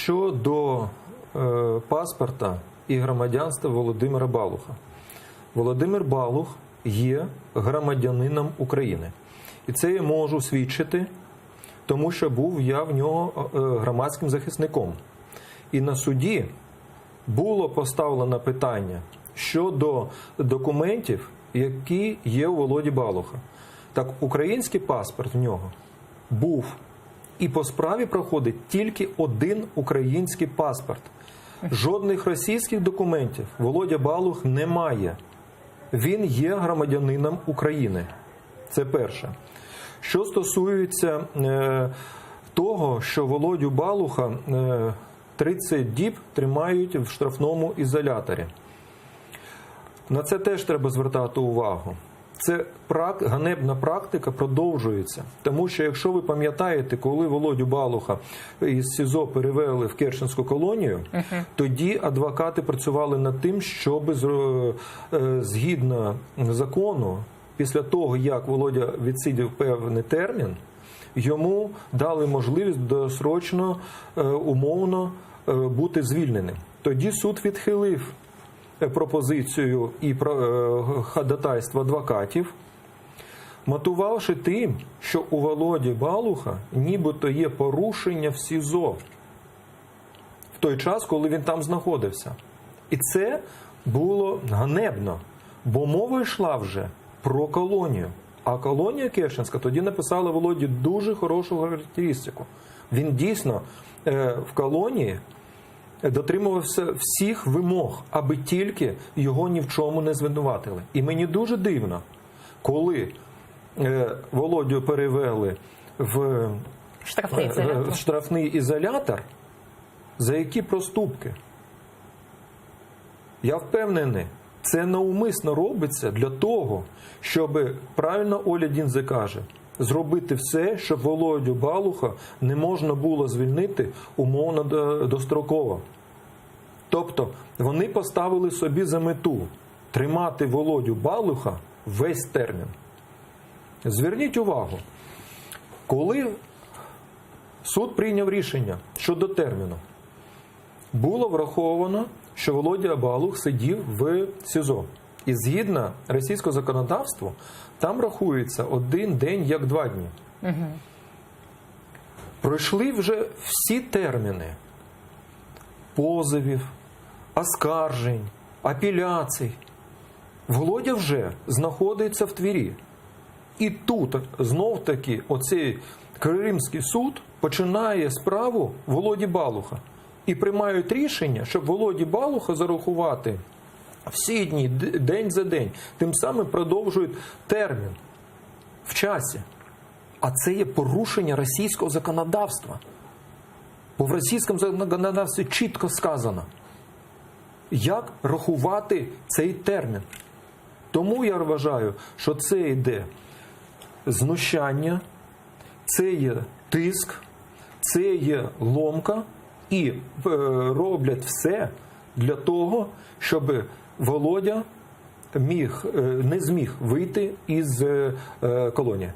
щодо паспорта і громадянства Володимира Балуха. Володимир Балух є громадянином України. І це я можу свідчити, тому що був я в нього громадським захисником. І на суді було поставлено питання щодо документів, які є у Володі Балуха. Так, український паспорт в нього був. І по справі проходить тільки один український паспорт. Жодних російських документів Володя Балух не має. Він є громадянином України. Це перше. Що стосується того, що Володю Балуха 30 діб тримають в штрафному ізоляторі. На це теж треба звертати увагу. Це ганебна практика продовжується. Тому що, якщо ви пам'ятаєте, коли Володю Балуха із СІЗО перевели в Керченську колонію, тоді адвокати працювали над тим, щоб згідно закону, після того, як Володя відсидів певний термін, йому дали можливість досрочно, умовно бути звільненим. Тоді суд відхилив пропозицію і ходатайство адвокатів, мотивувавши тим, що у Володі Балуха нібито є порушення в СІЗО в той час, коли він там знаходився. І це було ганебно, бо мова йшла вже про колонію. А колонія Керченська тоді написала Володі дуже хорошу характеристику. Він дійсно в колонії дотримувався всіх вимог, аби тільки його ні в чому не звинуватили. І мені дуже дивно, коли Володю перевели в штрафний ізолятор, за які проступки. Я впевнений, це навмисно робиться для того, щоб, правильно Оля Діндзе каже, зробити все, щоб Володю Балуха не можна було звільнити умовно достроково. Тобто вони поставили собі за мету тримати Володю Балуха весь термін. Зверніть увагу, коли суд прийняв рішення щодо терміну, було враховано, що Володя Балух сидів в СІЗО. І згідно російського законодавства, там рахується один день як 2 дні. Пройшли вже всі терміни позовів, оскаржень, апеляцій. Володя вже знаходиться в Твері. І тут знов-таки оцей Кримський суд починає справу Володі Балуха. І приймають рішення, щоб Володі Балуха зарахувати всі дні, день за день. Тим самим продовжують термін в часі. А це є порушення російського законодавства. Бо в російському законодавстві чітко сказано, як рахувати цей термін. Тому я вважаю, що це йде знущання, це є тиск, це є ломка, і роблять все для того, щоб Володя не зміг вийти із колонії.